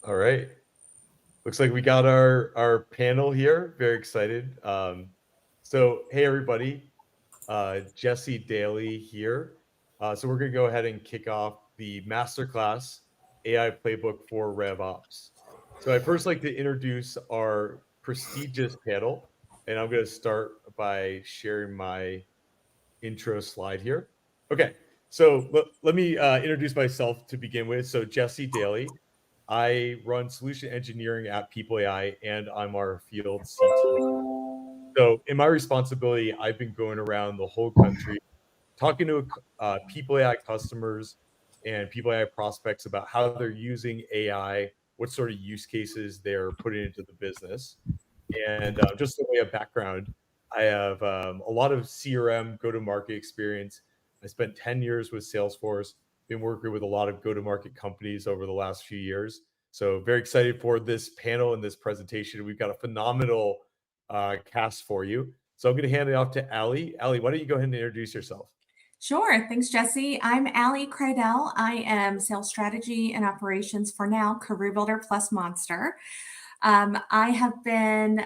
All right. Looks like we got our panel here. Very excited. So hey everybody, Jesse Daly here. So we're gonna go ahead and kick off the Masterclass AI Playbook for RevOps. So I'd first like to introduce our prestigious panel, and I'm gonna start by sharing my intro slide here. Okay, so let me introduce myself to begin with. So Jesse Daly, I run solution engineering at People AI, and I'm our field CTO. So in my responsibility, I've been going around the whole country talking to People AI customers and People AI prospects about how they're using AI, what sort of use cases they're putting into the business. And just a way of background, I have a lot of CRM go-to-market experience. I spent 10 years with Salesforce, been working with a lot of go-to-market companies over the last few years. So very excited for this panel and this presentation. We've got a phenomenal cast for you. So I'm going to hand it off to Allie. Allie, why don't you go ahead and introduce yourself? Sure. Thanks, Jesse. I'm Allie Cradell. I am sales strategy and operations for now, Career Builder plus Monster. I have been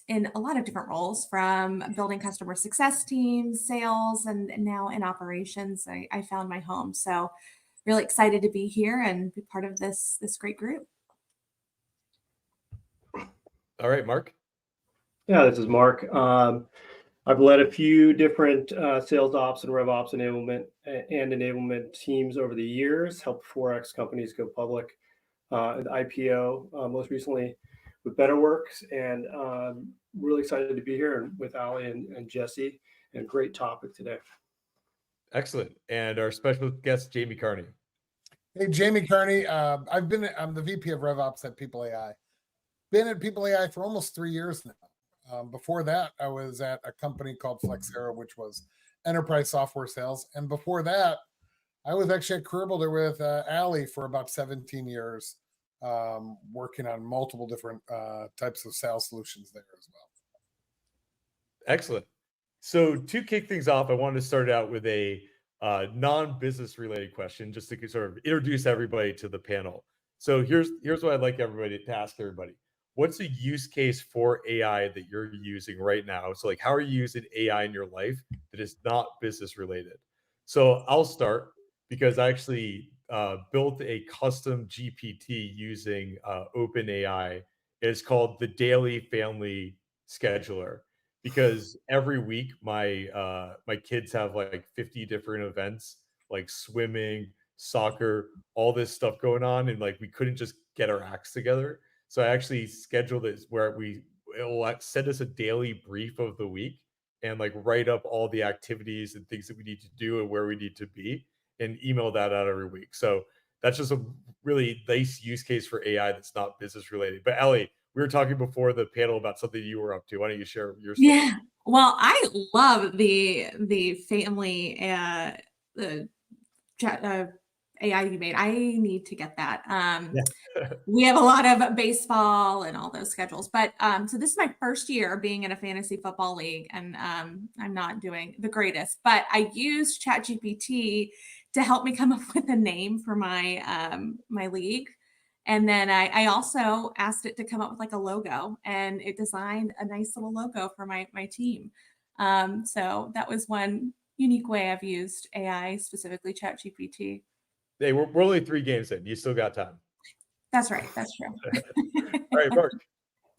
in a lot of different roles, from building customer success teams, sales, and now in operations. I found my home. So really excited to be here and be part of this great group. All right, Mark. Yeah, this is Mark. I've led a few different sales ops and RevOps enablement teams over the years, helped 4X companies go public, the IPO, most recently with BetterWorks, and really excited to be here with Ali and Jesse, and great topic today. Excellent. And our special guest, Jamie Carney. Hey, Jamie Carney. I'm the VP of RevOps at People AI. Been at People AI for almost 3 years now. Before that, I was at a company called Flexera, which was enterprise software sales. And before that, I was actually a career builder with Ali for about 17 years, working on multiple different types of sales solutions there as well. Excellent. So to kick things off, I wanted to start out with a non-business related question, just to sort of introduce everybody to the panel. So here's what I'd like everybody to ask everybody. What's a use case for AI that you're using right now? So like, how are you using AI in your life that is not business related? So I'll start because I actually built a custom GPT using OpenAI. It's called the Daily Family Scheduler, because every week my kids have like 50 different events, like swimming, soccer, all this stuff going on, and like we couldn't just get our acts together. So I actually scheduled it where it'll send us a daily brief of the week and like write up all the activities and things that we need to do and where we need to be, and email that out every week. So that's just a really nice use case for AI that's not business related. But Ellie, we were talking before the panel about something you were up to. Why don't you share your story? Yeah. Well, I love the family the chat AI you made. I need to get that. We have a lot of baseball and all those schedules, but so this is my first year being in a fantasy football league, and I'm not doing the greatest, but I used ChatGPT to help me come up with a name for my my league. And then I also asked it to come up with like a logo, and it designed a nice little logo for my team. So that was one unique way I've used AI, specifically ChatGPT. Hey, we're only 3 games in. You still got time. That's right. That's true. All right, Mark,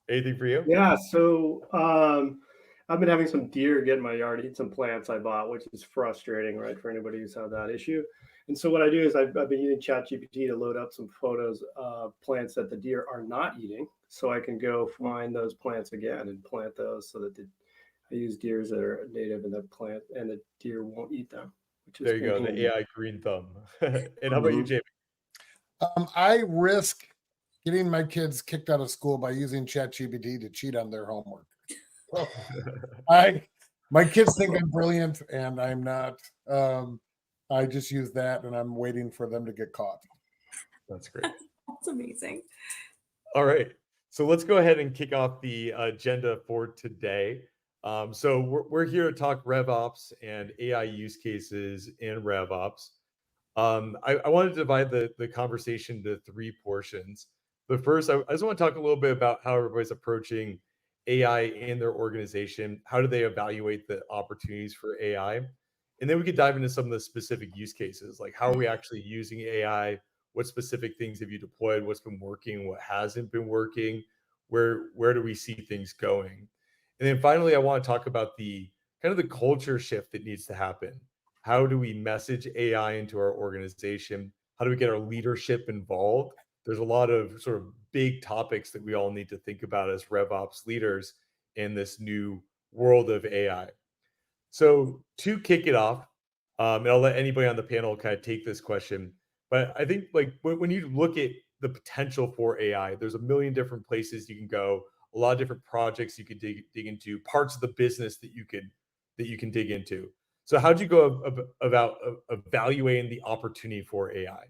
anything for you? Yeah, so I've been having some deer get in my yard, eat some plants I bought, which is frustrating, right, for anybody who's had that issue. And so what I do is I've been using ChatGPT to load up some photos of plants that the deer are not eating, so I can go find those plants again and plant those, so that I use deers that are native in the plant and the deer won't eat them. There you go, the AI green thumb. And how about you, Jamie? I risk getting my kids kicked out of school by using ChatGPT to cheat on their homework. My kids think I'm brilliant, and I'm not. I just use that, and I'm waiting for them to get caught. That's great. That's amazing. All right, so let's go ahead and kick off the agenda for today. So we're here to talk RevOps and AI use cases in RevOps. I want to divide the conversation into three portions. But first, I just want to talk a little bit about how everybody's approaching AI in their organization. How do they evaluate the opportunities for AI? And then we could dive into some of the specific use cases, like how are we actually using AI? What specific things have you deployed? What's been working? What hasn't been working? Where do we see things going? And then finally, I want to talk about the kind of the culture shift that needs to happen. How do we message AI into our organization? How do we get our leadership involved? There's a lot of sort of big topics that we all need to think about as RevOps leaders in this new world of AI. So to kick it off, and I'll let anybody on the panel kind of take this question, but I think like when you look at the potential for AI, there's a million different places you can go, a lot of different projects you could dig into, parts of the business that you can dig into. So how'd you go about evaluating the opportunity for AI?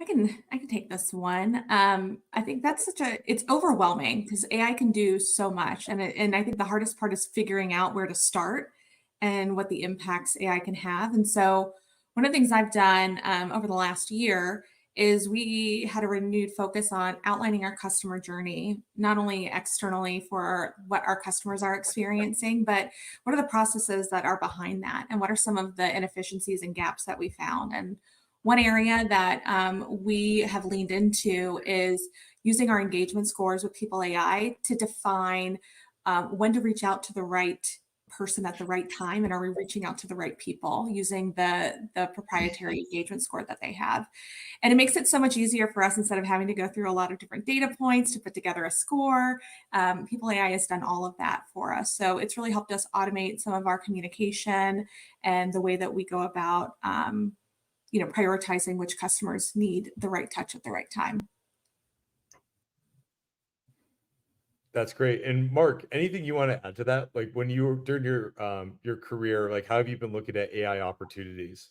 I can take this one. I think that's it's overwhelming because AI can do so much, and I think the hardest part is figuring out where to start and what the impacts AI can have. And so one of the things I've done over the last year is we had a renewed focus on outlining our customer journey, not only externally for what our customers are experiencing, but what are the processes that are behind that, and what are some of the inefficiencies and gaps that we found. And one area that we have leaned into is using our engagement scores with People AI to define when to reach out to the right person at the right time, and are we reaching out to the right people using the proprietary engagement score that they have. And it makes it so much easier for us, instead of having to go through a lot of different data points to put together a score. People AI has done all of that for us, so it's really helped us automate some of our communication and the way that we go about prioritizing which customers need the right touch at the right time. That's great. And Mark, anything you want to add to that? Like when you were during your career, like how have you been looking at AI opportunities?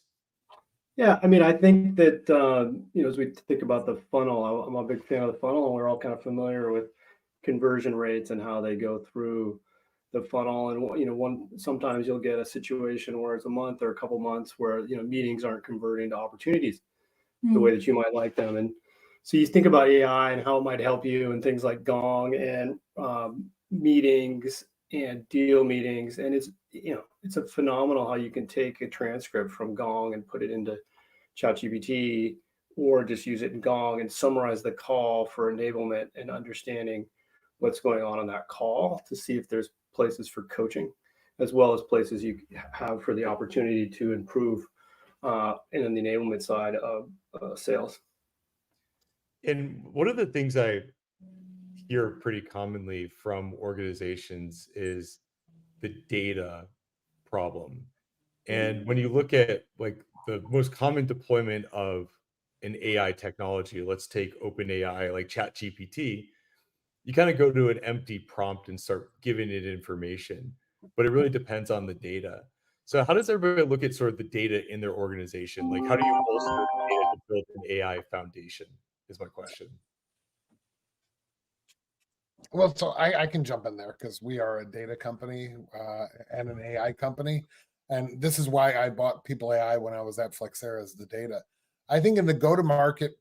Yeah, I mean, I think that as we think about the funnel, I'm a big fan of the funnel, and we're all kind of familiar with conversion rates and how they go through the funnel. And sometimes you'll get a situation where it's a month or a couple months where meetings aren't converting to opportunities the way that you might like them. And so you think about AI and how it might help you, and things like Gong and meetings and deal meetings. And it's a phenomenal how you can take a transcript from Gong and put it into ChatGPT, or just use it in Gong and summarize the call for enablement and understanding what's going on that call, to see if there's places for coaching, as well as places you have for the opportunity to improve in the enablement side of sales. And one of the things I hear pretty commonly from organizations is the data problem. And when you look at like the most common deployment of an AI technology, let's take OpenAI, like ChatGPT, you kind of go to an empty prompt and start giving it information, but it really depends on the data. So how does everybody look at sort of the data in their organization? Like how do you bolster the data to build an AI foundation is my question. Well, so I can jump in there because we are a data company and an AI company. And this is why I bought People AI when I was at Flexera, as the data. I think in the go-to-market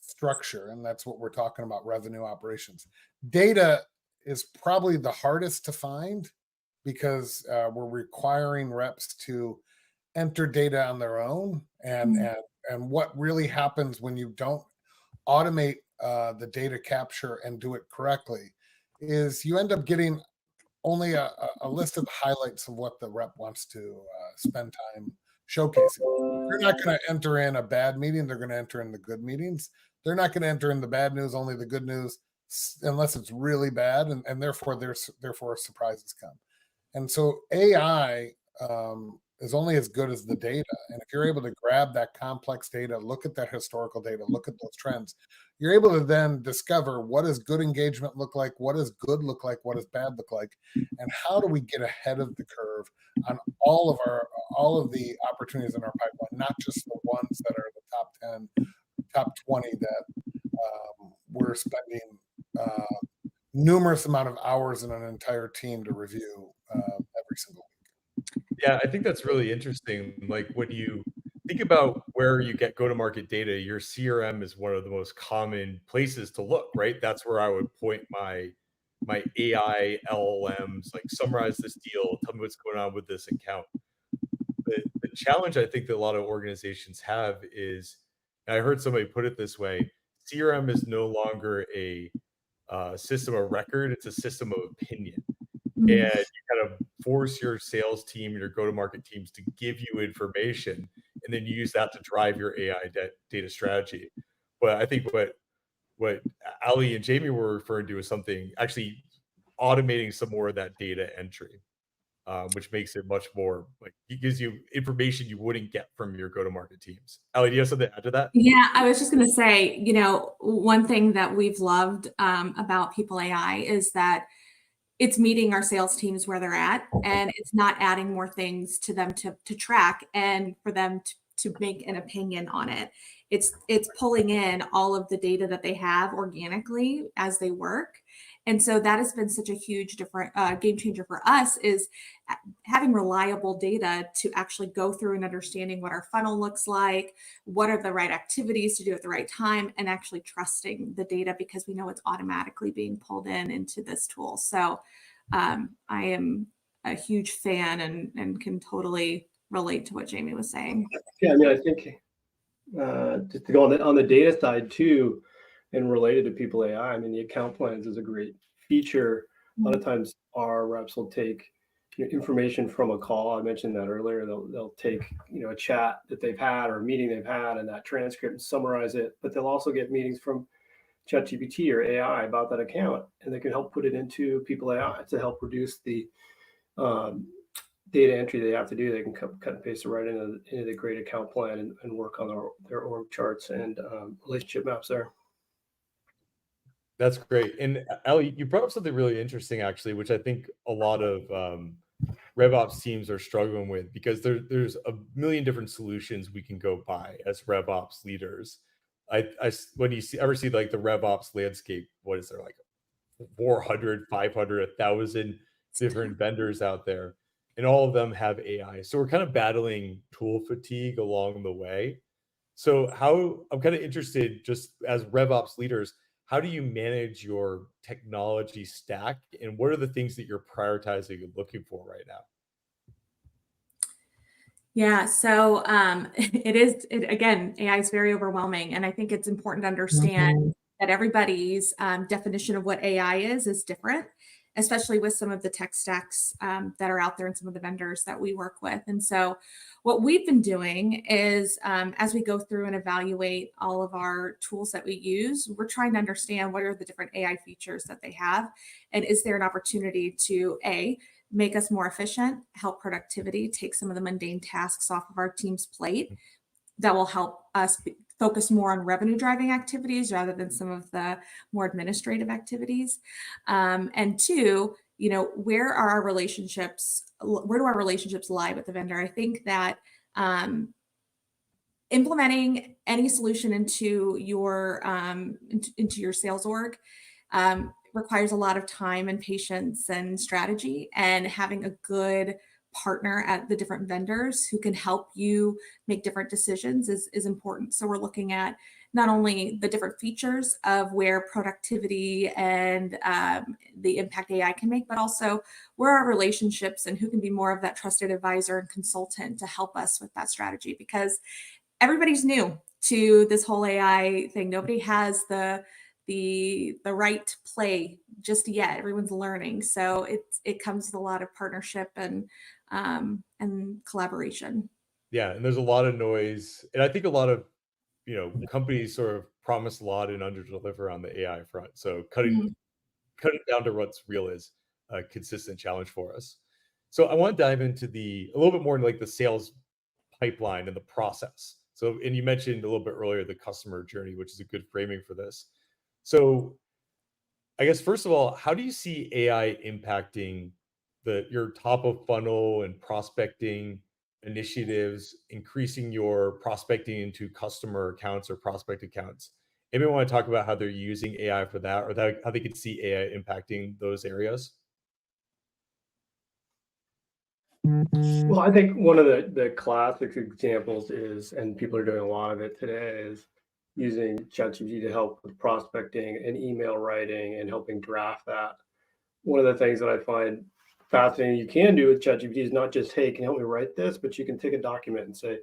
structure, and that's what we're talking about, revenue operations, data is probably the hardest to find, because we're requiring reps to enter data on their own. And what really happens when you don't automate the data capture and do it correctly is you end up getting only a list of the highlights of what the rep wants to spend time showcasing. They're not going to enter in a bad meeting. They're going to enter in the good meetings. They're not going to enter in the bad news, only the good news, unless it's really bad. And therefore surprises come. And so AI is only as good as the data. And if you're able to grab that complex data, look at that historical data, look at those trends, you're able to then discover what does good engagement look like, what does good look like, what does bad look like, and how do we get ahead of the curve on all of the opportunities in our pipeline, not just the ones that are the top 10, top 20 that we're spending numerous amount of hours in an entire team to review every single week. Yeah, I think that's really interesting. Like when you think about where you get go-to-market data, your CRM is one of the most common places to look, right? That's where I would point my AI LLMs, like summarize this deal, tell me what's going on with this account. The challenge I think that a lot of organizations have is, and I heard somebody put it this way, CRM is no longer a system of record, it's a system of opinion. And you kind of force your sales team, your go-to-market teams to give you information, and then you use that to drive your AI data strategy. But I think what Ali and Jamie were referring to is something actually automating some more of that data entry, which makes it much more like it gives you information you wouldn't get from your go-to-market teams. Ali, do you have something to add to that? Yeah, I was just going to say, one thing that we've loved about People AI is that it's meeting our sales teams where they're at, and it's not adding more things to them to track and for them to make an opinion on it. It's pulling in all of the data that they have organically as they work. And so that has been such a huge different game changer for us, is having reliable data to actually go through and understanding what our funnel looks like, what are the right activities to do at the right time, and actually trusting the data because we know it's automatically being pulled into this tool. So I am a huge fan and can totally relate to what Jamie was saying. Yeah, I mean, I think just to go on the data side too, and related to People AI, I mean, the account plans is a great feature. A lot of times our reps will take information from a call. I mentioned that earlier. They'll take a chat that they've had or a meeting they've had and that transcript and summarize it. But they'll also get meetings from ChatGPT or AI about that account, and they can help put it into People AI to help reduce the data entry they have to do. They can cut and paste it right into the great account plan and work on their org charts and relationship maps there. That's great. And Ali, you brought up something really interesting, actually, which I think a lot of RevOps teams are struggling with, because there's a million different solutions we can go buy as RevOps leaders. When you ever see like the RevOps landscape, what is there, like 400, 500, 1,000 different vendors out there, and all of them have AI. So we're kind of battling tool fatigue along the way. So I'm kind of interested, just as RevOps leaders, how do you manage your technology stack, and what are the things that you're prioritizing and looking for right now? Yeah, so again, AI is very overwhelming, and I think it's important to understand that everybody's definition of what AI is different, especially with some of the tech stacks that are out there and some of the vendors that we work with. And so what we've been doing is, as we go through and evaluate all of our tools that we use, we're trying to understand what are the different AI features that they have, and is there an opportunity to make us more efficient, help productivity, take some of the mundane tasks off of our team's plate that will help us focus more on revenue driving activities rather than some of the more administrative activities. And two, where do our relationships lie with the vendor? I think that implementing any solution into your sales org requires a lot of time and patience and strategy, and having a good partner at the different vendors who can help you make different decisions is important. So we're looking at not only the different features of where productivity and the impact AI can make, but also where our relationships and who can be more of that trusted advisor and consultant to help us with that strategy, because everybody's new to this whole AI thing. Nobody has the right play just yet. Everyone's learning. So it comes with a lot of partnership and collaboration. Yeah, and there's a lot of noise, and I think a lot of companies sort of promise a lot and underdeliver on the AI front. So cutting down to what's real is a consistent challenge for us. So I want to dive into a little bit more into like the sales pipeline and the process. So, and you mentioned a little bit earlier the customer journey, which is a good framing for this. So I guess, first of all, how do you see AI impacting your top of funnel and prospecting initiatives, increasing your prospecting into customer accounts or prospect accounts? Anybody want to talk about how they're using AI for that, or how they could see AI impacting those areas? Well, I think one of the classic examples is, and people are doing a lot of it today, is using ChatGPT to help with prospecting and email writing and helping draft that. One of the things that I find fascinating you can do with ChatGPT is not just, hey, can you help me write this, but you can take a document and say,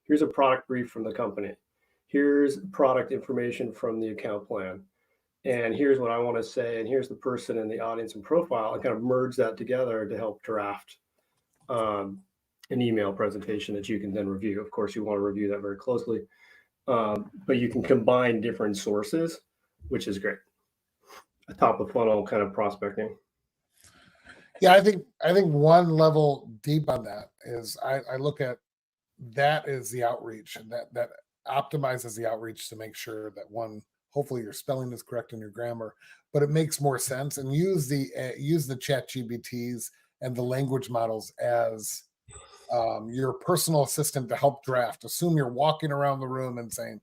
here's a product brief from the company. Here's product information from the account plan. And here's what I want to say. And here's the person in the audience and profile, and kind of merge that together to help draft an email presentation that you can then review. Of course, you want to review that very closely, but you can combine different sources, which is great. A top of funnel kind of prospecting. Yeah, I think one level deep on that is I look at that is the outreach, and that optimizes the outreach to make sure that, one, hopefully your spelling is correct in your grammar, but it makes more sense, and use the chat GPTs and the language models as your personal assistant to help draft. Assume you're walking around the room and saying,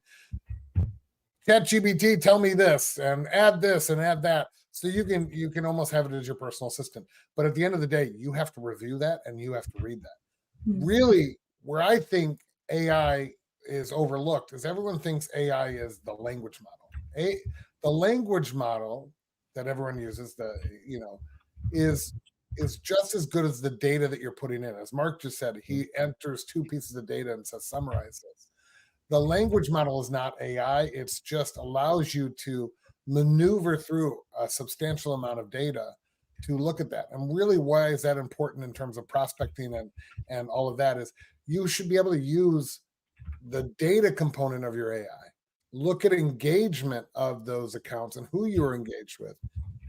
chat GPT, tell me this and add that. So you can almost have it as your personal assistant. But at the end of the day, you have to review that and you have to read that. Mhm. Really, where I think AI is overlooked is everyone thinks AI is the language model. The language model that everyone uses, is just as good as the data that you're putting in. As Mark just said, he enters 2 pieces of data and says, summarize this. The language model is not AI. It's just allows you to maneuver through a substantial amount of data to look at that. And really, why is that important in terms of prospecting and all of that is you should be able to use the data component of your AI, look at engagement of those accounts and who you are engaged with.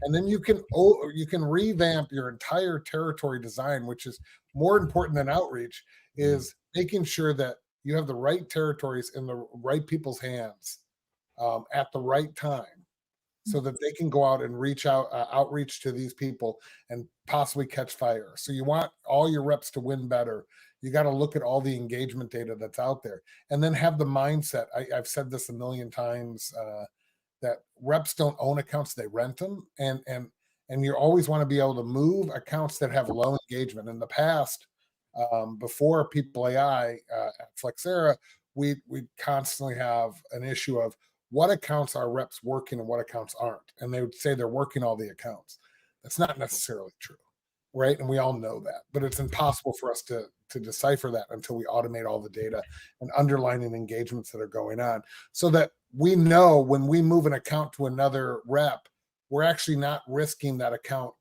And then you can revamp your entire territory design, which is more important than outreach, is making sure that you have the right territories in the right people's hands at the right time, so that they can go out and outreach to these people and possibly catch fire. So you want all your reps to win better. You got to look at all the engagement data that's out there, and then have the mindset. I've said this a million times, that reps don't own accounts, they rent them. And you always want to be able to move accounts that have low engagement. In the past, before People AI at Flexera, we constantly have an issue of what accounts are reps working and what accounts aren't. And they would say they're working all the accounts. That's not necessarily true, right? And we all know that, but it's impossible for us to decipher that until we automate all the data and underlying engagements that are going on, so that we know when we move an account to another rep, we're actually not risking that account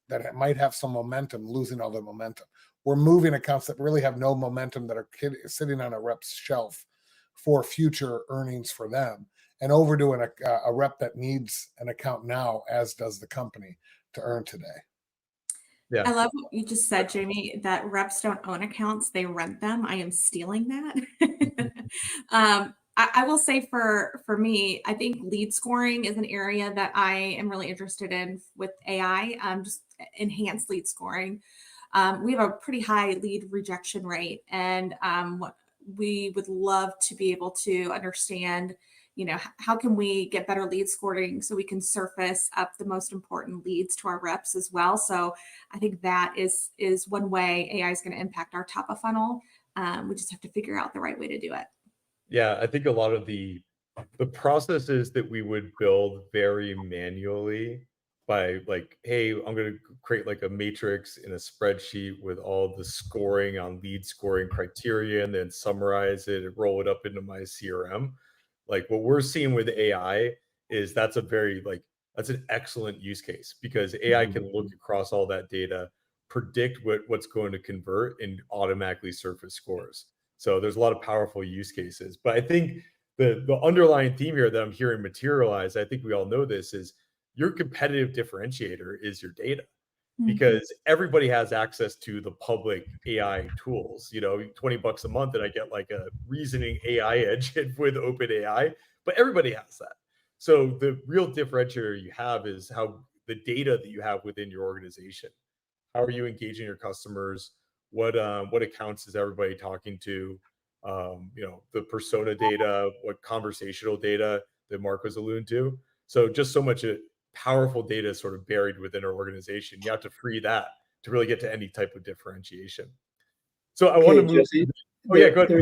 that might have some momentum, losing all the momentum. We're moving accounts that really have no momentum, that are sitting on a rep's shelf for future earnings for them, and overdoing a rep that needs an account now, as does the company, to earn today. Yeah. I love what you just said, Jamie, that reps don't own accounts, they rent them. I am stealing that. I will say for me, I think lead scoring is an area that I am really interested in with AI, just enhanced lead scoring. We have a pretty high lead rejection rate, and we would love to be able to understand, how can we get better lead scoring so we can surface up the most important leads to our reps as well. So I think that is one way AI is going to impact our top of funnel. We just have to figure out the right way to do it. Yeah, I think a lot of the processes that we would build very manually by like, hey, I'm going to create like a matrix in a spreadsheet with all the scoring on lead scoring criteria, and then summarize it and roll it up into my CRM. Like what we're seeing with AI is that's an excellent use case, because AI can look across all that data, predict what's going to convert, and automatically surface scores. So there's a lot of powerful use cases. But I think the underlying theme here that I'm hearing materialize, I think we all know this, is your competitive differentiator is your data, because everybody has access to the public AI tools. $20 a month and I get like a reasoning AI engine with OpenAI, but everybody has that. So the real differentiator you have is how the data that you have within your organization. How are you engaging your customers? What accounts is everybody talking to? The persona data, what conversational data that Mark was alluding to. So just so much powerful data sort of buried within our organization. You have to free that to really get to any type of differentiation. So I want to move. Jesse, Oh yeah, go ahead.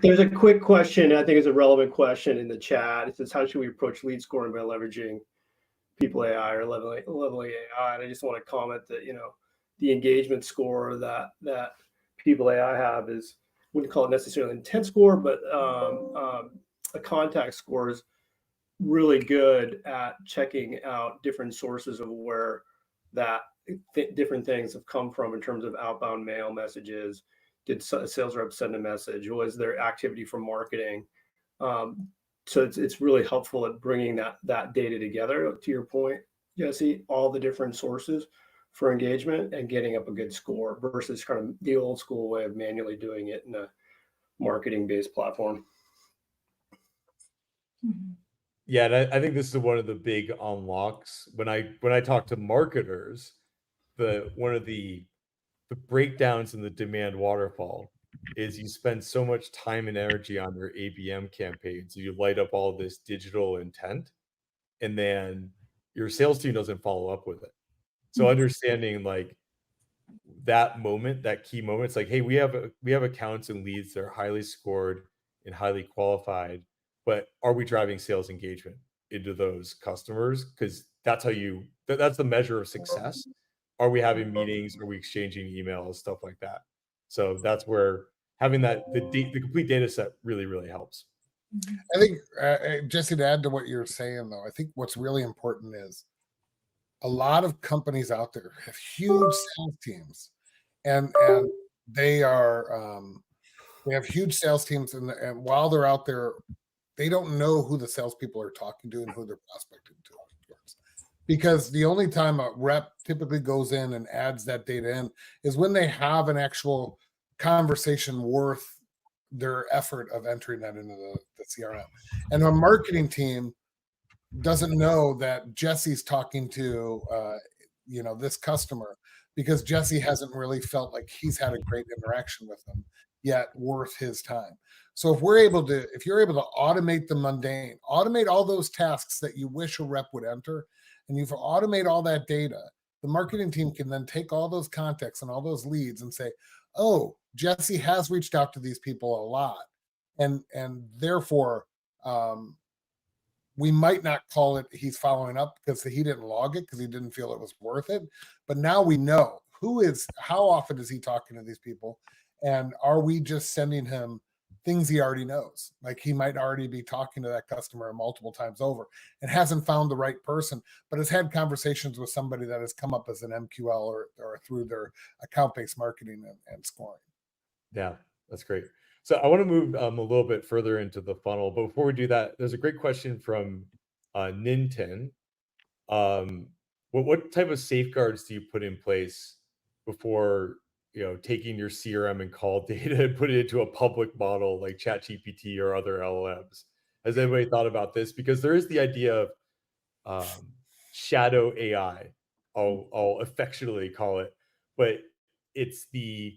There's a quick question. I think it's a relevant question in the chat. It says, how should we approach lead scoring by leveraging people AI or leveling AI? And I just want to comment that, the engagement score that people AI have is, wouldn't call it necessarily an intent score, but a contact score is really good at checking out different sources of where that different things have come from in terms of outbound mail messages. Did a sales rep send a message? Was there activity from marketing? So it's really helpful at bringing that data together, to your point, Jesse, all the different sources for engagement and getting up a good score versus kind of the old school way of manually doing it in a marketing-based platform. Mhm. Yeah, and I think this is one of the big unlocks when I talk to marketers. One of the breakdowns in the demand waterfall is you spend so much time and energy on your ABM campaigns. You light up all this digital intent, and then your sales team doesn't follow up with it. So understanding like that moment, that key moment, it's like, hey, we have accounts and leads that are highly scored and highly qualified, but are we driving sales engagement into those customers? Because that's how that's the measure of success. Are we having meetings? Are we exchanging emails? Stuff like that. So that's where having the complete data set really, really helps. I think, Jesse, to add to what you're saying, though, I think what's really important is a lot of companies out there have huge sales teams, and they are they have huge sales teams, and while they're out there, they don't know who the salespeople are talking to and who they're prospecting towards. Because the only time a rep typically goes in and adds that data in is when they have an actual conversation worth their effort of entering that into the CRM. And a marketing team doesn't know that Jesse's talking to this customer because Jesse hasn't really felt like he's had a great interaction with them yet worth his time. So if you're able to automate the mundane, automate all those tasks that you wish a rep would enter, and you automate all that data, the marketing team can then take all those contacts and all those leads and say, oh, Jesse has reached out to these people a lot. And therefore, we might not call it he's following up because he didn't log it because he didn't feel it was worth it. But now we know how often is he talking to these people? And are we just sending him things he already knows? Like he might already be talking to that customer multiple times over and hasn't found the right person, but has had conversations with somebody that has come up as an MQL or through their account-based marketing and scoring. Yeah, that's great. So I want to move a little bit further into the funnel, but before we do that, there's a great question from Ninten. What type of safeguards do you put in place before taking your CRM and call data and put it into a public model like ChatGPT or other LLMs? Has anybody thought about this? Because there is the idea of shadow AI. I'll affectionately call it, but it's the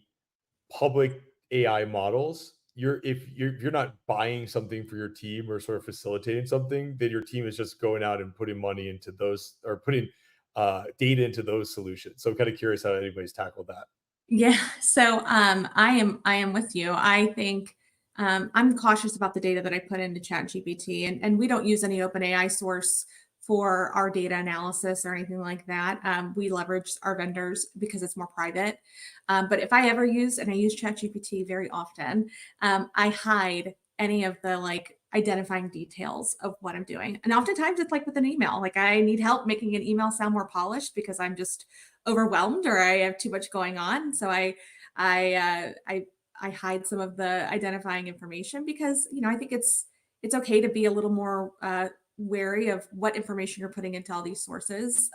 public AI models. If you're not buying something for your team or sort of facilitating something, then your team is just going out and putting money into those or putting data into those solutions. So I'm kind of curious how anybody's tackled that. Yeah. So I am with you. I think I'm cautious about the data that I put into ChatGPT, and we don't use any OpenAI source for our data analysis or anything like that. We leverage our vendors because it's more private. But if I ever use, and I use ChatGPT very often, I hide any of the identifying details of what I'm doing. And oftentimes it's like with an email, like I need help making an email sound more polished because I'm just overwhelmed or I have too much going on. So I hide some of the identifying information because, I think it's okay to be a little more wary of what information you're putting into all these sources.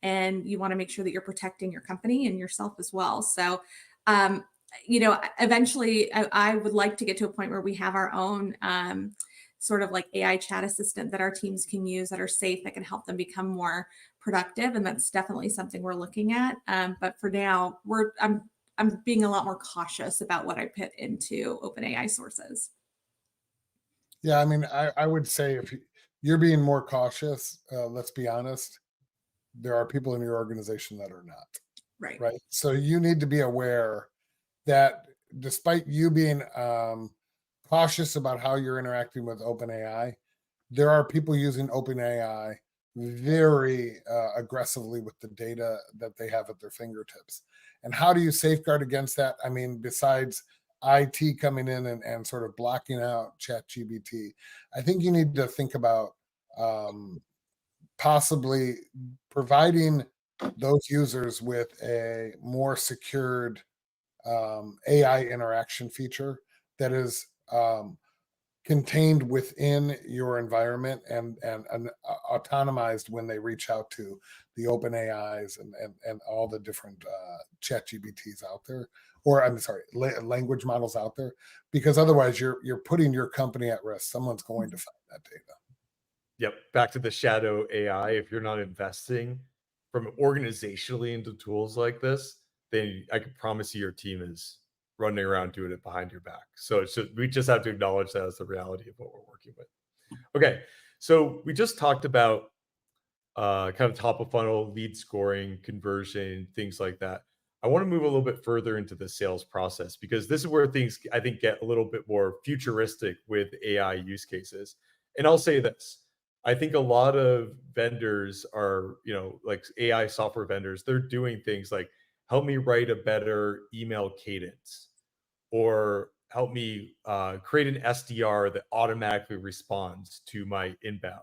And you want to make sure that you're protecting your company and yourself as well. So, eventually I would like to get to a point where we have our own sort of like AI chat assistant that our teams can use that are safe, that can help them become more productive. And that's definitely something we're looking at. But for now, I'm being a lot more cautious about what I put into OpenAI sources. Yeah, I mean, I would say if you're being more cautious, let's be honest, there are people in your organization that are not. Right. right? So you need to be aware that despite you being cautious about how you're interacting with OpenAI, there are people using OpenAI very aggressively with the data that they have at their fingertips. And how do you safeguard against that? I mean, besides IT coming in and sort of blocking out ChatGPT, I think you need to think about possibly providing those users with a more secured AI interaction feature that is contained within your environment and autonomized when they reach out to the open AIs and all the different chat GBTs out there, or I'm sorry, language models out there, because otherwise you're putting your company at risk. Someone's going to find that data. Yep. Back to the shadow AI. If you're not investing from organizationally into tools like this, then I can promise you your team is running around doing it behind your back. So it's just, we just have to acknowledge that as the reality of what we're working with. Okay. So we just talked about kind of top of funnel, lead scoring, conversion, things like that. I want to move a little bit further into the sales process, because this is where things I think get a little bit more futuristic with AI use cases. And I'll say this. I think a lot of vendors are, like AI software vendors, they're doing things like help me write a better email cadence, or help me create an SDR that automatically responds to my inbound.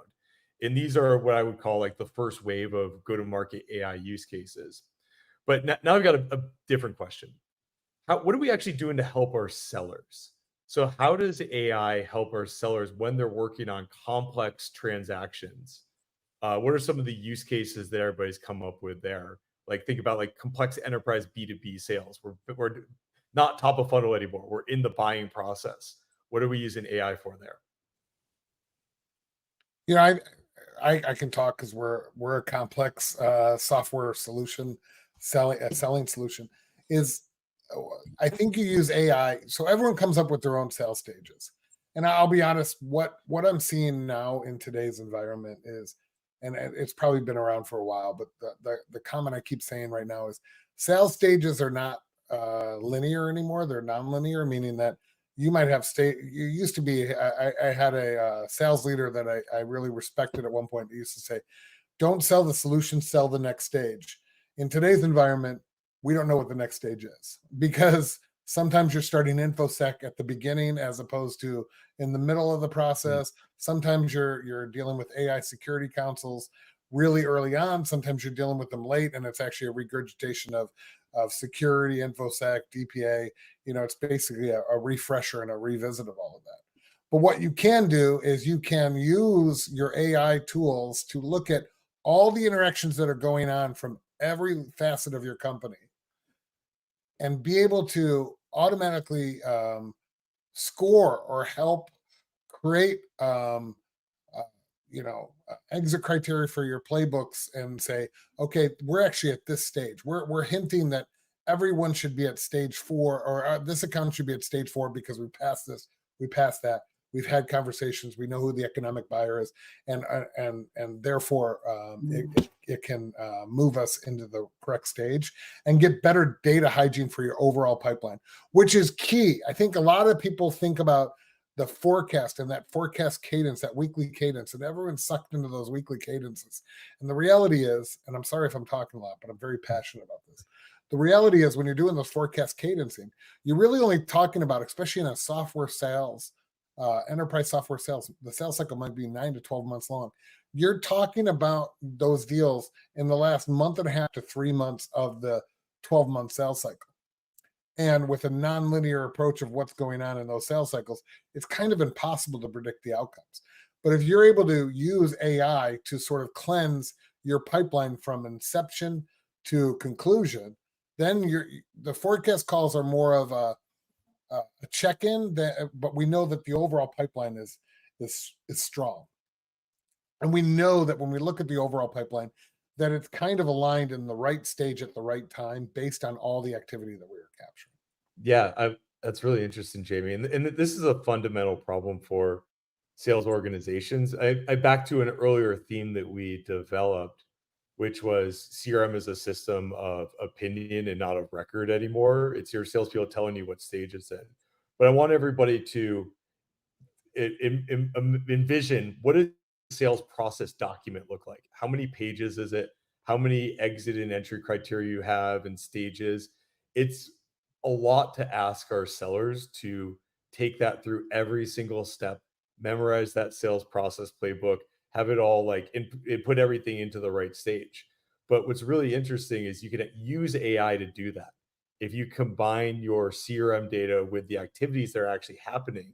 And these are what I would call like the first wave of go-to-market AI use cases. But now I've got a different question. What are we actually doing to help our sellers? So how does AI help our sellers when they're working on complex transactions? What are some of the use cases that everybody's come up with there? Like think about like complex enterprise B2B sales. We're not top of funnel anymore. We're in the buying process. What are we using AI for there? You know, I can talk because we're a complex software solution selling solution. Is I think you use AI, so everyone comes up with their own sales stages. And I'll be honest, what I'm seeing now in today's environment is, and it's probably been around for a while, but the comment I keep saying right now is sales stages are not linear anymore. They're non-linear, meaning that you might have you used to be, I had a sales leader that I really respected at one point. He used to say, don't sell the solution, sell the next stage. In today's environment, we don't know what the next stage is, because sometimes you're starting InfoSec at the beginning as opposed to in the middle of the process. Sometimes you're dealing with AI security councils really early on. Sometimes you're dealing with them late, and it's actually a regurgitation of security, InfoSec, DPA. It's basically a refresher and a revisit of all of that. But what you can do is you can use your AI tools to look at all the interactions that are going on from every facet of your company and be able to automatically score or help create exit criteria for your playbooks and say, okay, we're actually at this stage. We're hinting that everyone should be at stage 4, or this account should be at stage 4 because we passed this, we passed that. We've had conversations. We know who the economic buyer is, and therefore it can move us into the correct stage and get better data hygiene for your overall pipeline, which is key. I think a lot of people think about the forecast and that forecast cadence, that weekly cadence, and everyone's sucked into those weekly cadences. And the reality is, and I'm sorry if I'm talking a lot, but I'm very passionate about this. The reality is when you're doing those forecast cadencing, you're really only talking about, especially in a software sales, enterprise software sales, the sales cycle might be 9 to 12 months long. You're talking about those deals in the last month and a half to 3 months of the 12-month sales cycle. And with a non-linear approach of what's going on in those sales cycles, it's kind of impossible to predict the outcomes. But if you're able to use AI to sort of cleanse your pipeline from inception to conclusion, then the forecast calls are more of a check-in, but we know that the overall pipeline is strong. And we know that when we look at the overall pipeline, that it's kind of aligned in the right stage at the right time based on all the activity that we were capturing. Yeah, that's really interesting, Jamie. And this is a fundamental problem for sales organizations. I back to an earlier theme that we developed, which was CRM is a system of opinion and not of record anymore. It's your salespeople telling you what stage it's in. But I want everybody to envision, what does the sales process document look like? How many pages is it? How many exit and entry criteria you have and stages? It's a lot to ask our sellers to take that through every single step, memorize that sales process playbook, have it all like put everything into the right stage. But what's really interesting is you can use AI to do that. If you combine your CRM data with the activities that are actually happening,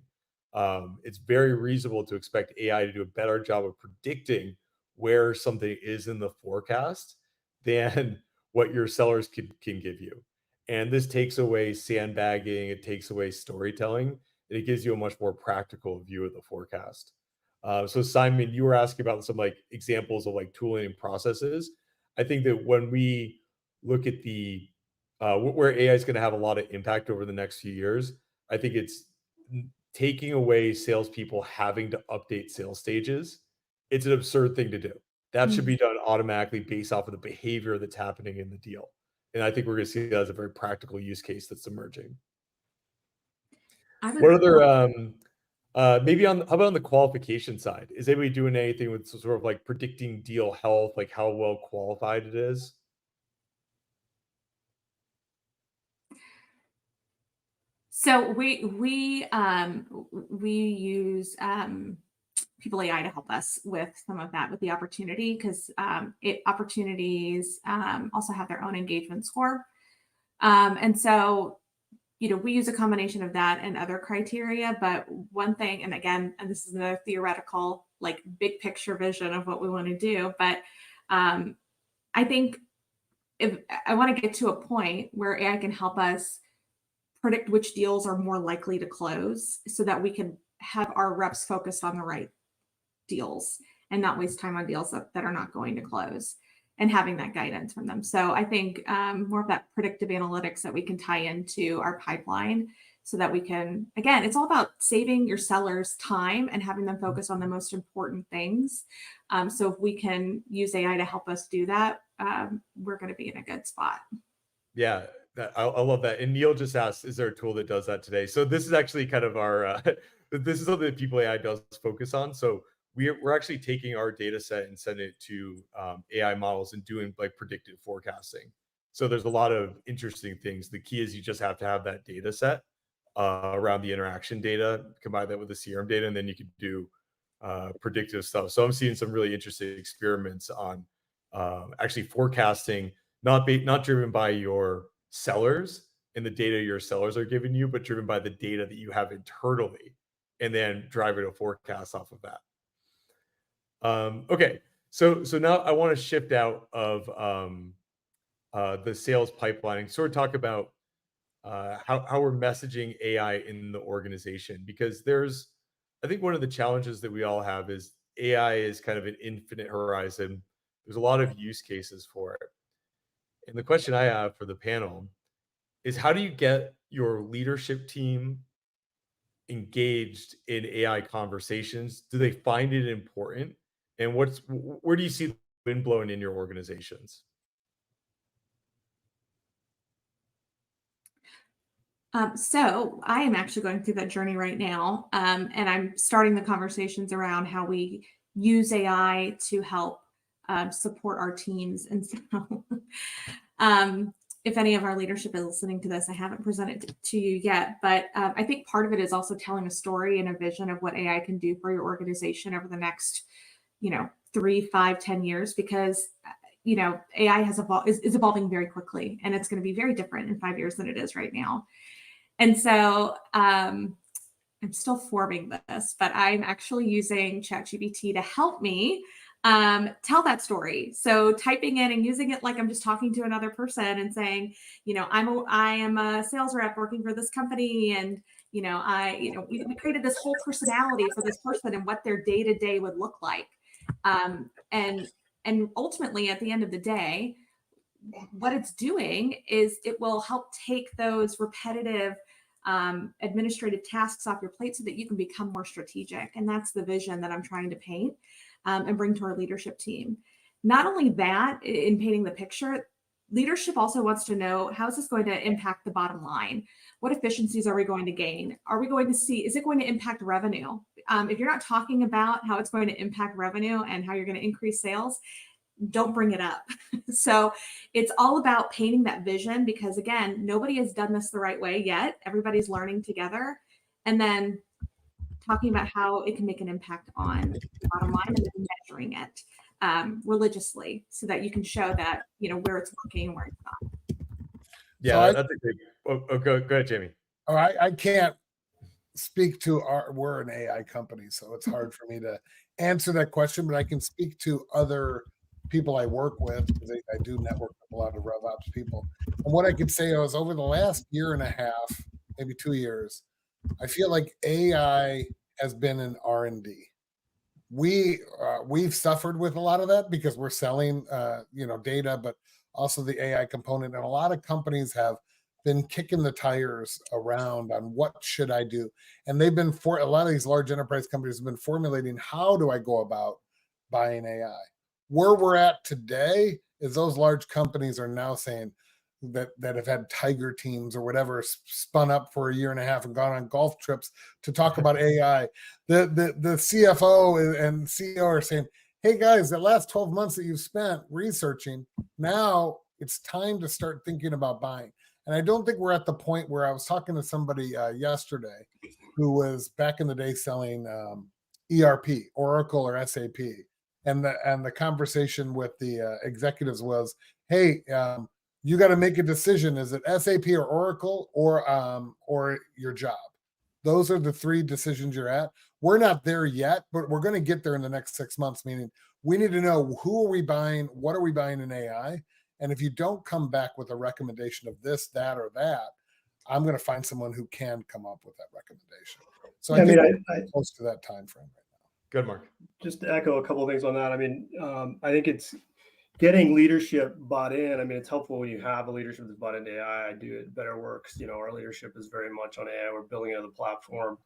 it's very reasonable to expect AI to do a better job of predicting where something is in the forecast than what your sellers can give you. And this takes away sandbagging, it takes away storytelling, and it gives you a much more practical view of the forecast. So Simon, you were asking about some like examples of like tooling and processes. I think that when we look at the where AI is going to have a lot of impact over the next few years, I think it's taking away salespeople having to update sales stages. It's an absurd thing to do. That should be done automatically based off of the behavior that's happening in the deal. And I think we're going to see that as a very practical use case that's emerging. What other, maybe how about on the qualification side? Is anybody doing anything with sort of like predicting deal health, like how well qualified it is? So we use People AI to help us with some of that, with the opportunity, because opportunities also have their own engagement score, and so we use a combination of that and other criteria. But one thing, and again, and this is a theoretical, like big picture vision of what we want to do, but I think if I want to get to a point where AI can help us predict which deals are more likely to close, so that we can have our reps focused on the right deals and not waste time on deals that are not going to close, and having that guidance from them. So I think more of that predictive analytics that we can tie into our pipeline, so that we can, again, it's all about saving your sellers time and having them focus on the most important things. So if we can use AI to help us do that, we're going to be in a good spot. Yeah, I love that. And Neil just asked, is there a tool that does that today? So this is actually kind of our, this is something that People AI does focus on. So we're actually taking our data set and sending it to AI models and doing like predictive forecasting. So there's a lot of interesting things. The key is you just have to have that data set around the interaction data, combine that with the CRM data, and then you can do predictive stuff. So I'm seeing some really interesting experiments on actually forecasting, not driven by your sellers and the data your sellers are giving you, but driven by the data that you have internally, and then driving a forecast off of that. Okay, so now I want to shift out of the sales pipeline, sort of talk about how we're messaging AI in the organization, because I think one of the challenges that we all have is AI is kind of an infinite horizon. There's a lot of use cases for it. And the question I have for the panel is, how do you get your leadership team engaged in AI conversations? Do they find it important? And where do you see the wind blowing in your organizations? So I am actually going through that journey right now, and I'm starting the conversations around how we use AI to help support our teams. And so if any of our leadership is listening to this, I haven't presented to you yet, but I think part of it is also telling a story and a vision of what AI can do for your organization over the next 3, 5, 10 years, because AI is evolving very quickly, and it's going to be very different in 5 years than it is right now. And so I'm still forming this, but I'm actually using ChatGPT to help me tell that story. So typing in and using it like I'm just talking to another person and saying, I am a sales rep working for this company, and we created this whole personality for this person and what their day-to-day would look like. And ultimately, at the end of the day, what it's doing is it will help take those repetitive administrative tasks off your plate, so that you can become more strategic. And that's the vision that I'm trying to paint and bring to our leadership team. Not only that, in painting the picture, leadership also wants to know, how is this going to impact the bottom line? What efficiencies are we going to gain? Are we going to see, is it going to impact revenue? If you're not talking about how it's going to impact revenue and how you're going to increase sales, don't bring it up. So it's all about painting that vision, because again, nobody has done this the right way yet. Everybody's learning together, and then talking about how it can make an impact on the bottom line, and then measuring it religiously so that you can show that, where it's working and where it's not. Yeah, that's a great. Go ahead, Jamie. Oh, I can't speak to we're an AI company, so it's hard for me to answer that question, but I can speak to other people I work with, because I do network with a lot of RevOps people. And what I could say is, over the last year and a half, maybe 2 years, I feel like AI has been in R&D. We've suffered with a lot of that because we're selling data, but also the AI component, and a lot of companies have been kicking the tires around on what should I do, and they've been, for a lot of these large enterprise companies, have been formulating, how do I go about buying AI? Where we're at today is those large companies are now saying that have had tiger teams or whatever spun up for a year and a half and gone on golf trips to talk about AI. The CFO and CEO are saying, hey guys, the last 12 months that you've spent researching, now it's time to start thinking about buying. And I don't think we're at the point where, I was talking to somebody yesterday who was back in the day selling ERP, Oracle or SAP. And the conversation with the executives was, hey, you got to make a decision. Is it SAP or Oracle or your job? Those are the 3 decisions you're at. We're not there yet, but we're going to get there in the next 6 months, meaning we need to know, who are we buying? What are we buying in AI? And if you don't come back with a recommendation of this, that, or that, I'm going to find someone who can come up with that recommendation. So I think we're close to that time frame right now. Good, Mark. Just to echo a couple of things on that. I mean, I think it's getting leadership bought in. I mean, it's helpful when you have a leadership that's bought into AI. I do it better works. Our leadership is very much on AI. We're building out the platform.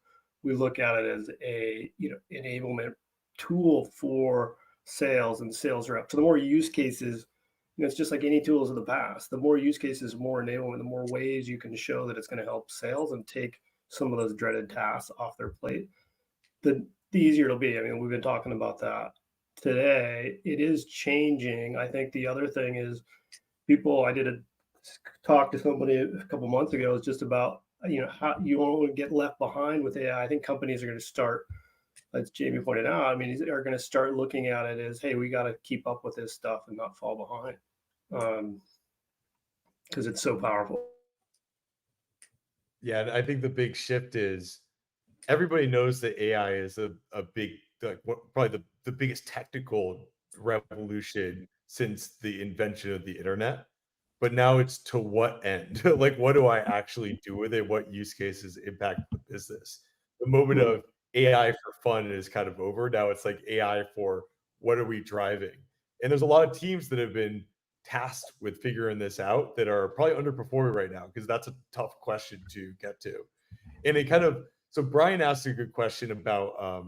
We look at it as a enablement tool for sales and sales rep. So the more use cases, it's just like any tools of the past. The more use cases, more enablement, the more ways you can show that it's going to help sales and take some of those dreaded tasks off their plate, the easier it'll be. I mean, we've been talking about that today. It is changing. I think the other thing is, I did a talk to somebody a couple months ago, is just about, how you won't get left behind with AI. I think companies are going to start, as Jamie pointed out, I mean, are going to start looking at it as, hey, we got to keep up with this stuff and not fall behind, because it's so powerful. Yeah, I think the big shift is, everybody knows that AI is a big, probably the biggest technical revolution since the invention of the internet. But now it's, to what end? Like, what do I actually do with it? What use cases impact the business? The moment of AI for fun is kind of over. Now it's like AI for, what are we driving? And there's a lot of teams that have been tasked with figuring this out that are probably underperforming right now, because that's a tough question to get to. And it kind of, so Brian asked a good question about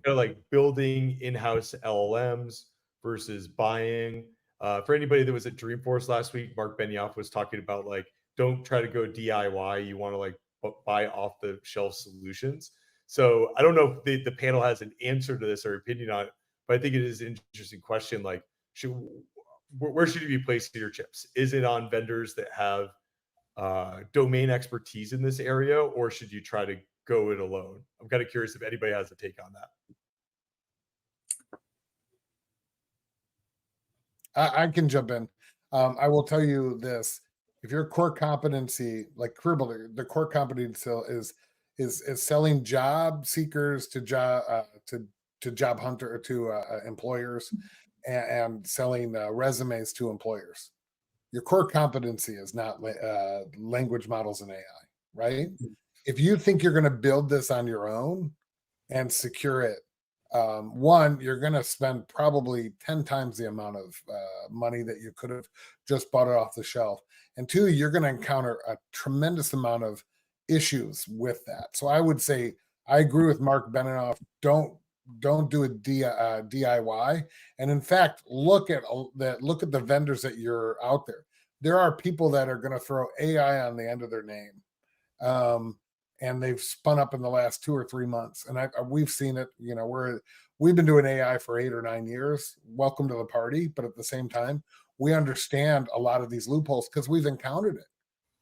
like building in-house LLMs versus buying. For anybody that was at Dreamforce last week, Mark Benioff was talking about, like, don't try to go DIY. You want to, like, buy off the shelf solutions. So I don't know if the panel has an answer to this or opinion on it, but I think it is an interesting question. Like, where should you be placing your chips? Is it on vendors that have domain expertise in this area, or should you try to go it alone? I'm kind of curious if anybody has a take on that. I can jump in. I will tell you this: if your core competency, like career builder, the core competency is selling job seekers to job hunter, to employers, and selling resumes to employers. Your core competency is not language models and AI, right? If you think you're going to build this on your own and secure it, one, you're going to spend probably 10 times the amount of money that you could have just bought it off the shelf. And two, you're going to encounter a tremendous amount of issues with that. So I would say, I agree with Mark Benioff. Don't don't do it DIY. And in fact, look at the vendors that you're out there. There are people that are going to throw AI on the end of their name. And they've spun up in the last 2 or 3 months. And we've seen it, we've been doing AI for 8 or 9 years. Welcome to the party. But at the same time, we understand a lot of these loopholes because we've encountered it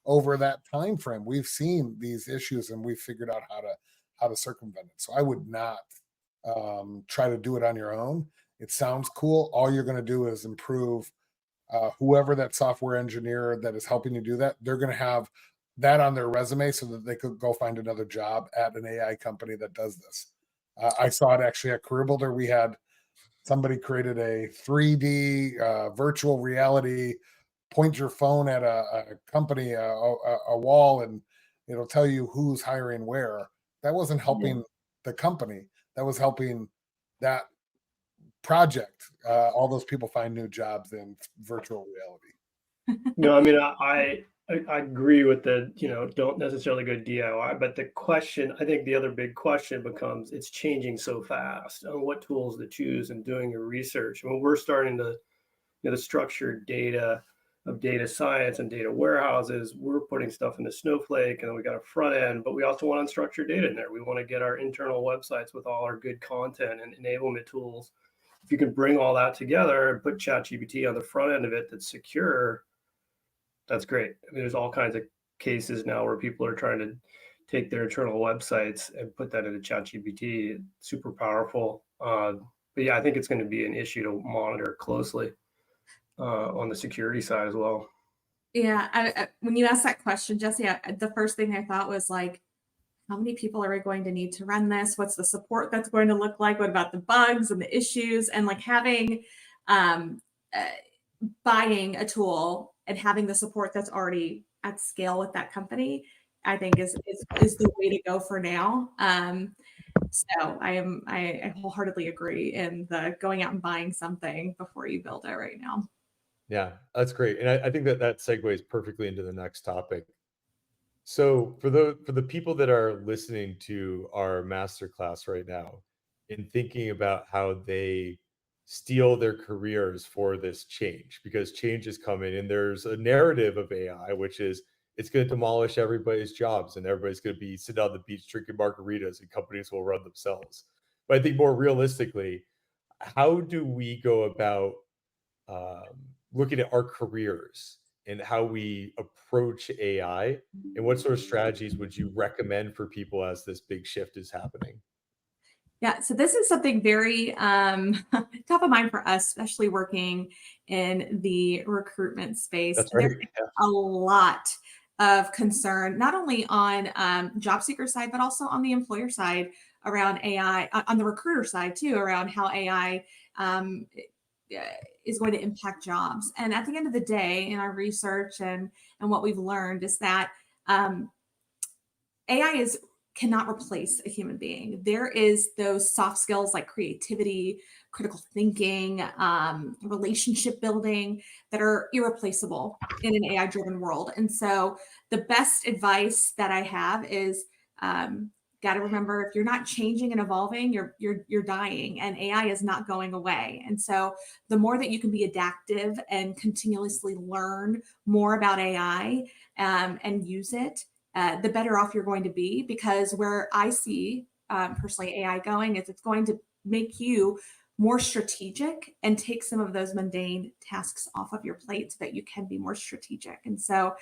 over that time frame. We've seen these issues and we've figured out how to circumvent it. So I would not try to do it on your own. It sounds cool. All you're going to do is improve whoever that software engineer that is helping you do that. They're going to have that on their resume so that they could go find another job at an AI company that does this. I saw it actually at Career Builder. We had somebody created a 3D virtual reality, point your phone at a company, a wall, and it'll tell you who's hiring where. That wasn't helping the company. That was helping that project. All those people find new jobs in virtual reality. No, I mean, I agree with the, don't necessarily go DIY, but I think the other big question becomes, it's changing so fast on what tools to choose and doing your research. I mean, we're starting to, the structured data of data science and data warehouses, we're putting stuff into Snowflake, and then we got a front end, but we also want unstructured data in there. We want to get our internal websites with all our good content and enablement tools. If you can bring all that together and put ChatGPT on the front end of it that's secure, that's great. I mean, there's all kinds of cases now where people are trying to take their internal websites and put that into ChatGPT. It's super powerful. But yeah, I think it's going to be an issue to monitor closely on the security side as well. Yeah, when you asked that question, Jesse, the first thing I thought was like, how many people are we going to need to run this? What's the support that's going to look like? What about the bugs and the issues? And like having, buying a tool and having the support that's already at scale with that company, I think is the way to go for now. So I wholeheartedly agree in the going out and buying something before you build it right now. Yeah, that's great. And I think that segues perfectly into the next topic. So for the people that are listening to our masterclass right now and thinking about how they steel their careers for this change, because change is coming and there's a narrative of AI, which is it's going to demolish everybody's jobs and everybody's going to be sitting on the beach drinking margaritas and companies will run themselves. But I think more realistically, how do we go about looking at our careers and how we approach AI, and what sort of strategies would you recommend for people as this big shift is happening? Yeah, so this is something very top of mind for us, especially working in the recruitment space. That's right. There's a lot of concern, not only on job seeker side, but also on the employer side around AI, on the recruiter side too, around how AI is going to impact jobs. And at the end of the day, in our research and what we've learned is that AI cannot replace a human being. There is those soft skills like creativity, critical thinking, relationship building that are irreplaceable in an AI-driven world. And so the best advice that I have is got to remember, if you're not changing and evolving, you're dying, and AI is not going away. And so the more that you can be adaptive and continuously learn more about AI and use it, the better off you're going to be. Because where I see personally AI going is it's going to make you more strategic and take some of those mundane tasks off of your plate so that you can be more strategic. And so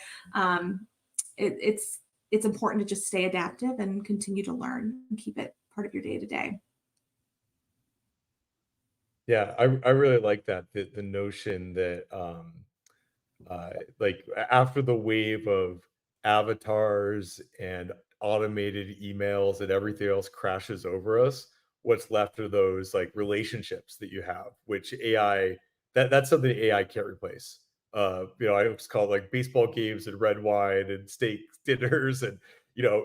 it's important to just stay adaptive and continue to learn and keep it part of your day to day. Yeah, I really like that, the notion that like after the wave of avatars and automated emails and everything else crashes over us, what's left are those like relationships that you have, which AI, that's something AI can't replace. I was called like baseball games and red wine and steak dinners and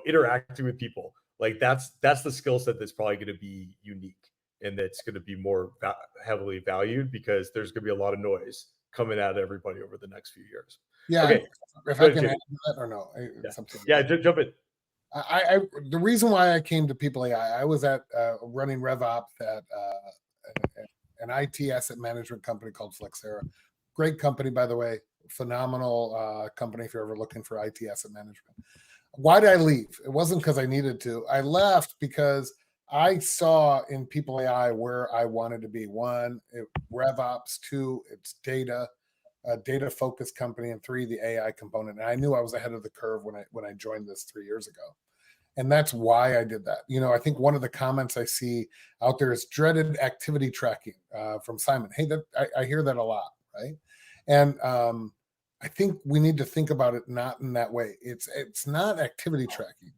interacting with people. Like that's the skill set that's probably going to be unique and that's going to be more heavily valued, because there's going to be a lot of noise coming at everybody over the next few years. Yeah. Okay. If I can add to that or no? Yeah, jump in. The reason why I came to People AI, I was at running RevOps at an IT asset management company called Flexera. Great company, by the way, phenomenal company if you're ever looking for IT asset management. Why did I leave? It wasn't because I needed to. I left because I saw in People AI where I wanted to be. One, RevOps. Two, it's data, a data focused company, and three, the AI component. And I knew I was ahead of the curve when I joined this 3 years ago. And that's why I did that. I think one of the comments I see out there is dreaded activity tracking from Simon. Hey, I hear that a lot, right? And I think we need to think about it not in that way. It's not activity tracking.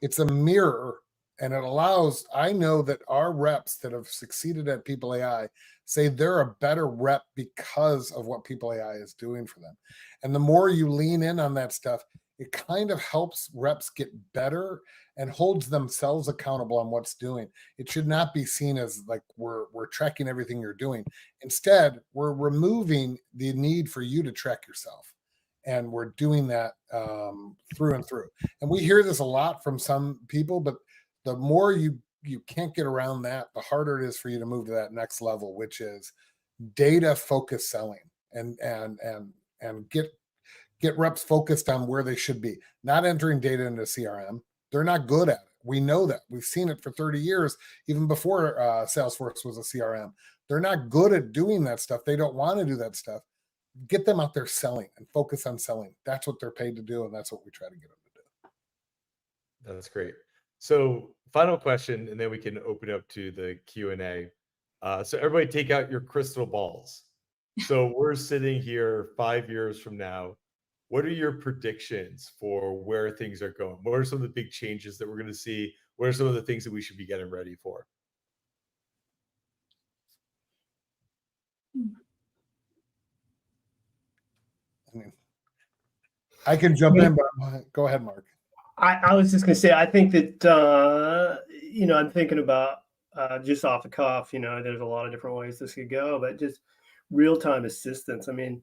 It's a mirror, and it allows, I know that our reps that have succeeded at People AI say they're a better rep because of what People AI is doing for them. And the more you lean in on that stuff, it kind of helps reps get better and holds themselves accountable on what's doing. It should not be seen as like we're tracking everything you're doing. Instead, we're removing the need for you to track yourself. And we're doing that through and through. And we hear this a lot from some people, but the more you can't get around that, the harder it is for you to move to that next level, which is data focused selling and get reps focused on where they should be, not entering data into CRM. They're not good at it. We know that. We've seen it for 30 years, even before Salesforce was a CRM. They're not good at doing that stuff. They don't want to do that stuff. Get them out there selling and focus on selling. That's what they're paid to do, and that's what we try to get them to do. That's great. So final question, and then we can open up to the Q&A. So everybody take out your crystal balls. So we're sitting here 5 years from now. What are your predictions for where things are going? What are some of the big changes that we're going to see? What are some of the things that we should be getting ready for? I can jump in, but go ahead, Mark. I was just going to say, I think that, I'm thinking about just off the cuff, there's a lot of different ways this could go, but just real-time assistance. I mean,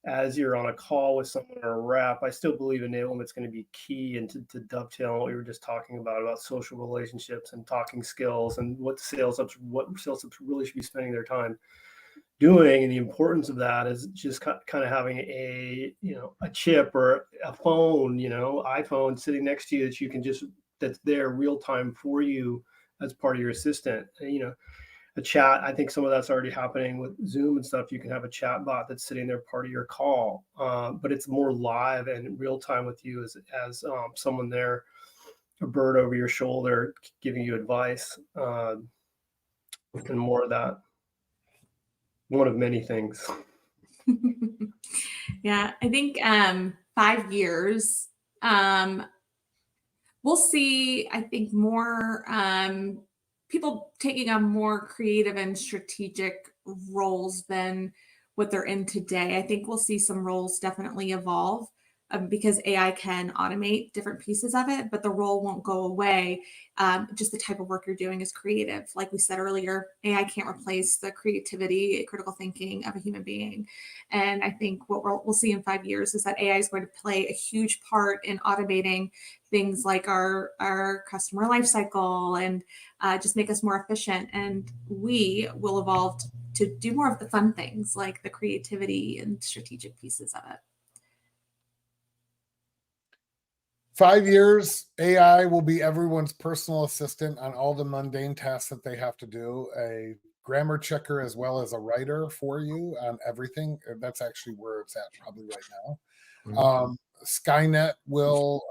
as you're on a call with someone or a rep, I still believe enablement's going to be key, and to dovetail on what we were just talking about social relationships and talking skills and what sales ups really should be spending their time doing. And the importance of that is just kind of having a chip or a phone, iPhone sitting next to you that you can that's there real time for you as part of your assistant. A chat, I think some of that's already happening with Zoom and stuff. You can have a chat bot that's sitting there part of your call, but it's more live and real time with you as someone there, a bird over your shoulder giving you advice, and more of that. One of many things. Yeah, I think 5 years, we'll see, I think, more people taking on more creative and strategic roles than what they're in today. I think we'll see some roles definitely evolve because AI can automate different pieces of it, but the role won't go away. Just the type of work you're doing is creative. Like we said earlier, AI can't replace the creativity, critical thinking of a human being. And I think what we'll see in 5 years is that AI is going to play a huge part in automating things like our customer lifecycle and just make us more efficient. And we will evolve to do more of the fun things like the creativity and strategic pieces of it. 5 years, AI will be everyone's personal assistant on all the mundane tasks that they have to do. A grammar checker as well as a writer for you on everything. That's actually where it's at probably right now. Mm-hmm. Skynet will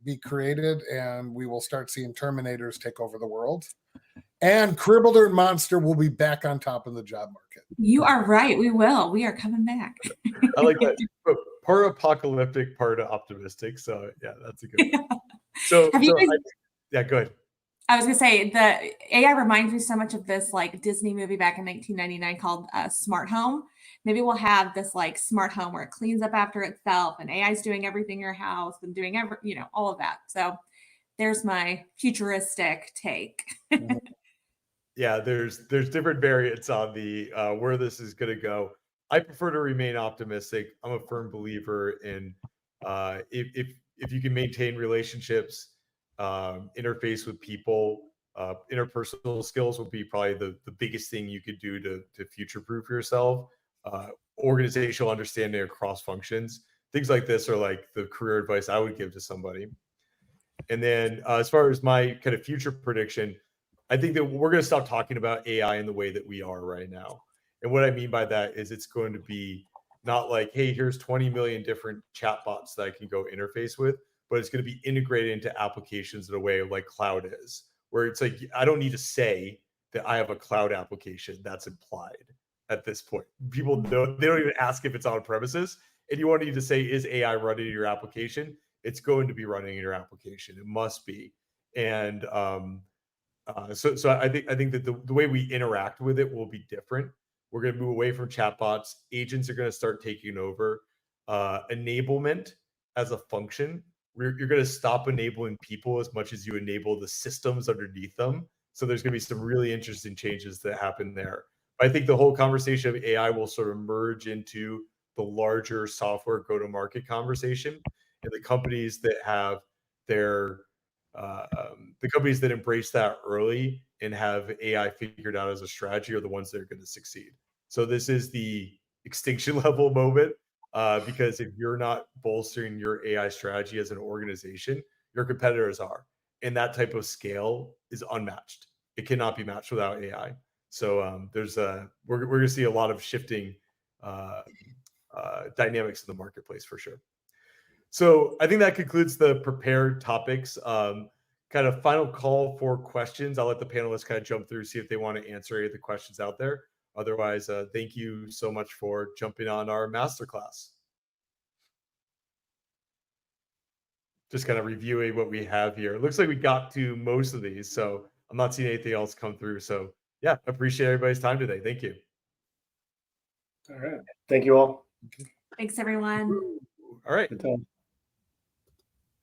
be created, and we will start seeing Terminators take over the world. And Cribbled Monster will be back on top of the job market. You are right. We will. We are coming back. I like that. Part apocalyptic, part optimistic. So yeah, that's a good one. So go ahead. I was gonna say the AI reminds me so much of this like Disney movie back in 1999 called Smart Home. Maybe we'll have this like smart home where it cleans up after itself and AI is doing everything in your house and doing all of that. So there's my futuristic take. Yeah, there's different variants on the where this is going to go. I prefer to remain optimistic. I'm a firm believer in if you can maintain relationships interface with people. Interpersonal skills will be probably the biggest thing you could do to future-proof yourself. Organizational understanding across functions. Things like this are like the career advice I would give to somebody. And then as far as my kind of future prediction, I think that we're going to stop talking about AI in the way that we are right now. And what I mean by that is it's going to be not like, hey, here's 20 million different chatbots that I can go interface with, but it's going to be integrated into applications in a way like cloud is, where it's like, I don't need to say that I have a cloud application. That's implied at this point. People know, they don't even ask if it's on premises. And you won't need to say, is AI running in your application? It's going to be running in your application. It must be. And so I think that the way we interact with it will be different. We're going to move away from chatbots. Agents are going to start taking over. Enablement as a function. You're going to stop enabling people as much as you enable the systems underneath them. So there's going to be some really interesting changes that happen there. I think the whole conversation of AI will sort of merge into the larger software go-to-market conversation, and the companies that have their the companies that embrace that early and have AI figured out as a strategy are the ones that are going to succeed. So this is the extinction level moment, because if you're not bolstering your AI strategy as an organization, your competitors are, and that type of scale is unmatched. It cannot be matched without AI. So we're going to see a lot of shifting dynamics in the marketplace for sure. So I think that concludes the prepared topics. Kind of final call for questions. I'll let the panelists kind of jump through, see if they want to answer any of the questions out there. Otherwise, thank you so much for jumping on our masterclass. Just kind of reviewing what we have here. It looks like we got to most of these, so I'm not seeing anything else come through. So yeah, appreciate everybody's time today. Thank you. All right. Thank you all. Thanks, everyone. All right. Good time.